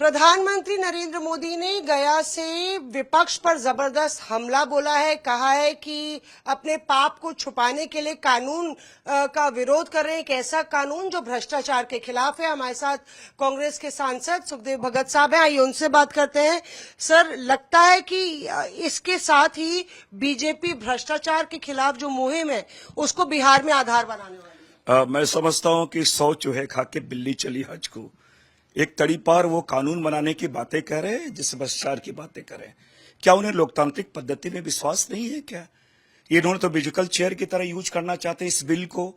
प्रधानमंत्री नरेंद्र मोदी ने गया से विपक्ष पर जबरदस्त हमला बोला है। कहा है कि अपने पाप को छुपाने के लिए कानून का विरोध कर रहे हैं, एक ऐसा कानून जो भ्रष्टाचार के खिलाफ है। हमारे साथ कांग्रेस के सांसद सुखदेव भगत साहब हैं, आइए उनसे बात करते हैं। सर, लगता है कि इसके साथ ही बीजेपी भ्रष्टाचार के खिलाफ जो मुहिम है उसको बिहार में आधार बनाने वाली है। मैं समझता हूं कि 100 चूहे खा के बिल्ली चली हज को। एक तड़ी पार वो कानून बनाने की बातें कर रहे हैं जिससे भ्रष्टाचार की बातें कर रहे हैं। क्या उन्हें लोकतांत्रिक पद्धति में विश्वास नहीं है क्या? ये इन्होंने तो म्यूजिकल चेयर की तरह यूज करना चाहते हैं इस बिल को।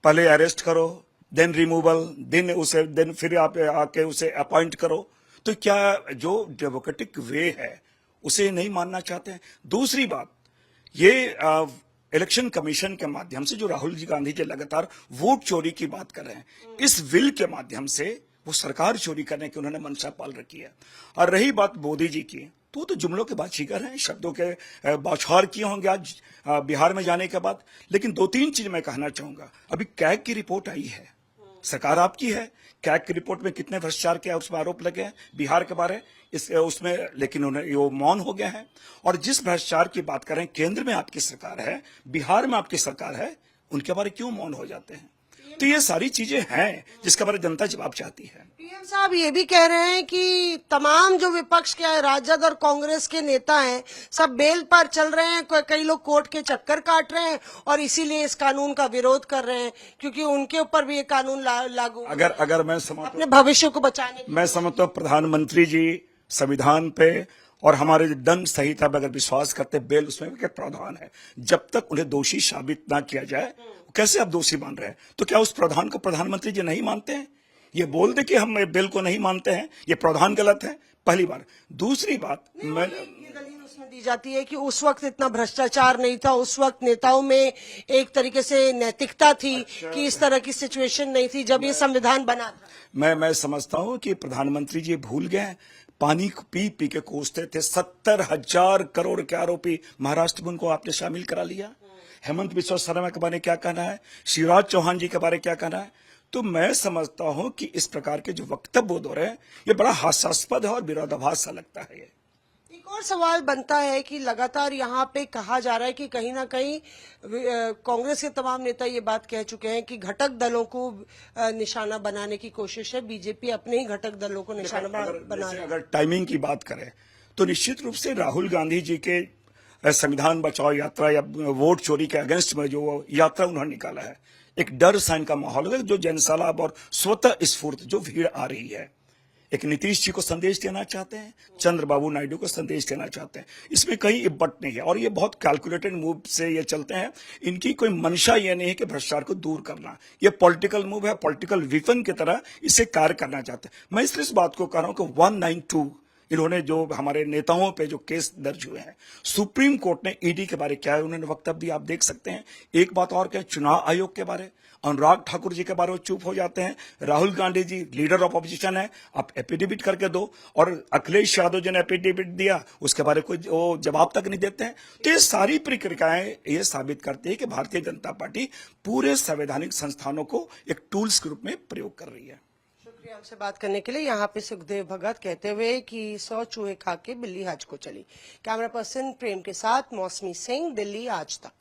पहले अरेस्ट करो, देन रिमूवल, देन फिर आप आके उसे अपॉइंट करो। तो क्या जो डेमोक्रेटिक वे है उसे नहीं मानना चाहते हैं? दूसरी बात, ये इलेक्शन कमीशन के माध्यम से जो राहुल जी गांधी जी लगातार वोट चोरी की बात कर रहे हैं, इस बिल के माध्यम से वो सरकार चोरी करने की उन्होंने मंशा पाल रखी है। और रही बात मोदी जी की, तो जुमलों के बातचीकर हैं, शब्दों के बौछार किए होंगे आज बिहार में जाने के बाद। लेकिन 2-3 चीज मैं कहना चाहूंगा। अभी कैग की रिपोर्ट आई है, सरकार आपकी है। कैग की रिपोर्ट में कितने भ्रष्टाचार के उसमें आरोप लगे हैं बिहार के बारे उसमें, लेकिन उन्हें वो मौन हो गया है। और जिस भ्रष्टाचार की बात करें, केंद्र में आपकी सरकार है, बिहार में आपकी सरकार है, उनके बारे क्यों मौन हो जाते हैं? तो ये सारी चीजें हैं जिसके बारे जनता जवाब चाहती है। पीएम साहब ये भी कह रहे हैं कि तमाम जो विपक्ष के राजद और कांग्रेस के नेता हैं सब बेल पर चल रहे हैं, कई लोग कोर्ट के चक्कर काट रहे हैं और इसीलिए इस कानून का विरोध कर रहे हैं क्योंकि उनके ऊपर भी ये कानून लागू अगर मैं अपने भविष्य को बचाने मैं समझता हूँ प्रधानमंत्री जी संविधान पे और हमारे दंड संहिता पे अगर विश्वास करते, बेल उसमें क्या प्रावधान है, जब तक उन्हें दोषी साबित ना किया जाए कैसे आप दोषी मान रहे हैं? तो क्या उस प्रावधान को प्रधानमंत्री जी नहीं मानते हैं? ये बोल दे कि हम बिल को नहीं मानते हैं, ये प्रावधान गलत है, पहली बार। दूसरी बात, मैं ये दलील उसमें दी जाती है कि उस वक्त इतना भ्रष्टाचार नहीं था, उस वक्त नेताओं में एक तरीके से नैतिकता थी कि इस तरह की सिचुएशन नहीं थी जब ये संविधान बना था। मैं समझता हूं कि प्रधानमंत्री जी भूल गए, पानी पी पी के कोसते थे। 70,000 करोड़ के आरोपी महाराष्ट्र में, उनको आपने शामिल करा लिया। हेमंत बिस्वा शर्मा के बारे में क्या कहना है, शिवराज चौहान जी के बारे में क्या कहना है? तो मैं समझता हूं कि इस प्रकार के जो वक्तव्य हो रहे हैं ये बड़ा हास्यास्पद है और विरोधाभास सा लगता है। ये एक और सवाल बनता है कि लगातार यहाँ पे कहा जा रहा है कि कहीं ना कहीं कांग्रेस के तमाम नेता ये बात कह चुके हैं कि घटक दलों को निशाना बनाने की कोशिश है, बीजेपी अपने ही घटक दलों को निशाना बना रही है। अगर टाइमिंग की बात करें तो निश्चित रूप से राहुल गांधी जी के संविधान बचाओ यात्रा या वोट चोरी के अगेंस्ट में जो यात्रा उन्होंने निकाला है, एक डर साइन का माहौल है, जो जनसैलाब और स्वतः स्फूर्त जो भीड़ आ रही है। एक नीतीश जी को संदेश देना चाहते हैं, चंद्रबाबू नायडू को संदेश देना चाहते हैं। इसमें कहीं इब्बट नहीं है और ये बहुत कैलकुलेटेड मूव से ये चलते हैं। इनकी कोई मंशा ये नहीं है कि भ्रष्टाचार को दूर करना, ये पॉलिटिकल मूव है, पॉलिटिकल विफन की तरह इसे कार्य करना चाहते हैं। मैं इसलिए इस बात को कह रहा हूं कि 192 इन्होंने जो हमारे नेताओं पे जो केस दर्ज हुए हैं, सुप्रीम कोर्ट ने ईडी के बारे क्या है उन्होंने वक्तव्य दिया, आप देख सकते हैं। एक बात और क्या, चुनाव आयोग के बारे, अनुराग ठाकुर जी के बारे में चुप हो जाते हैं। Rahul Gandhi ji leader of opposition है, आप एफिडेविट करके दो, और अखिलेश यादव जी ने एफिडेविट दिया, उसके बारे कोई जवाब तक नहीं देते हैं। तो ये सारी प्रक्रियाएं ये साबित करती है कि भारतीय जनता पार्टी पूरे संवैधानिक संस्थानों को एक टूल्स के रूप में प्रयोग कर रही है। हमसे बात करने के लिए यहाँ पे सुखदेव भगत कहते हुए कि 100 चूहे खा के बिल्ली हज को चली। कैमरा पर्सन प्रेम के साथ मौसमी सिंह, दिल्ली आज तक।